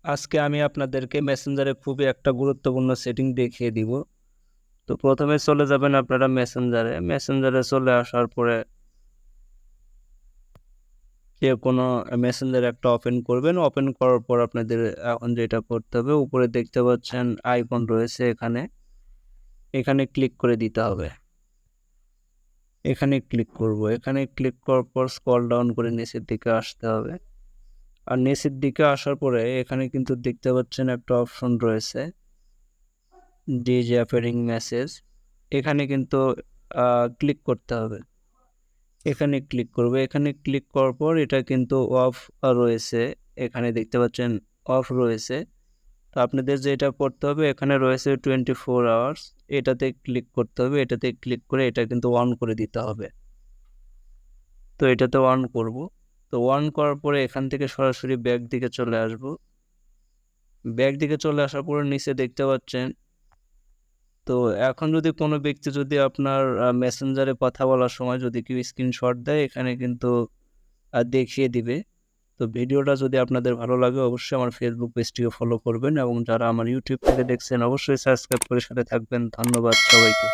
আজকে আমি আপনাদেরকে মেসেঞ্জারে খুবই একটা গুরুত্বপূর্ণ সেটিং দেখিয়ে দিব। তো প্রথমে চলে যাবেন আপনারা মেসেঞ্জারে চলে আসার পরে যে কোনো মেসেঞ্জার একটা ওপেন করবেন। ওপেন করার পর আপনাদের এখন যেটা করতে হবে, উপরে দেখতে পাচ্ছেন আইকন রয়েছে, এখানে ক্লিক করে দিতে হবে। এখানে ক্লিক করব। এখানে ক্লিক করার পর স্ক্রল ডাউন করে নিচের দিকে আসতে হবে। আর নিচের দিকে আসার পরে এখানে কিন্তু দেখতে পাচ্ছেন একটা অপশন রয়েছে, ডিজে অ্যাপিয়ারিং মেসেজ। এখানে কিন্তু ক্লিক করতে হবে। এখানে ক্লিক করবে। এখানে ক্লিক করার পর এটা কিন্তু অফ রয়েছে, এখানে দেখতে পাচ্ছেন অফ রয়েছে। তো আপনাদের যেটা করতে হবে, এখানে রয়েছে 24 আওয়ার্স, এটাতে ক্লিক করতে হবে। এটাতে ক্লিক করে এটা কিন্তু অন করে দিতে হবে। তো এটাতে অন করব। তো অন করার পরে এখান থেকে সরাসরি ব্যাক দিকে চলে আসব। ব্যাক দিকে চলে আসার পরে নিচে দেখতে পাচ্ছেন, তো এখন যদি কোনো ব্যক্তি যদি আপনার মেসেঞ্জারে কথা বলার সময় যদি কেউ স্ক্রিনশট দেয়, এখানে কিন্তু দেখিয়ে দিবে। তো ভিডিওটা যদি আপনাদের ভালো লাগে অবশ্যই আমার ফেসবুক পেজটিকে ফলো করবেন, এবং যারা আমার ইউটিউব থেকে দেখছেন অবশ্যই সাবস্ক্রাইব করে সাথে থাকবেন। ধন্যবাদ সবাইকে।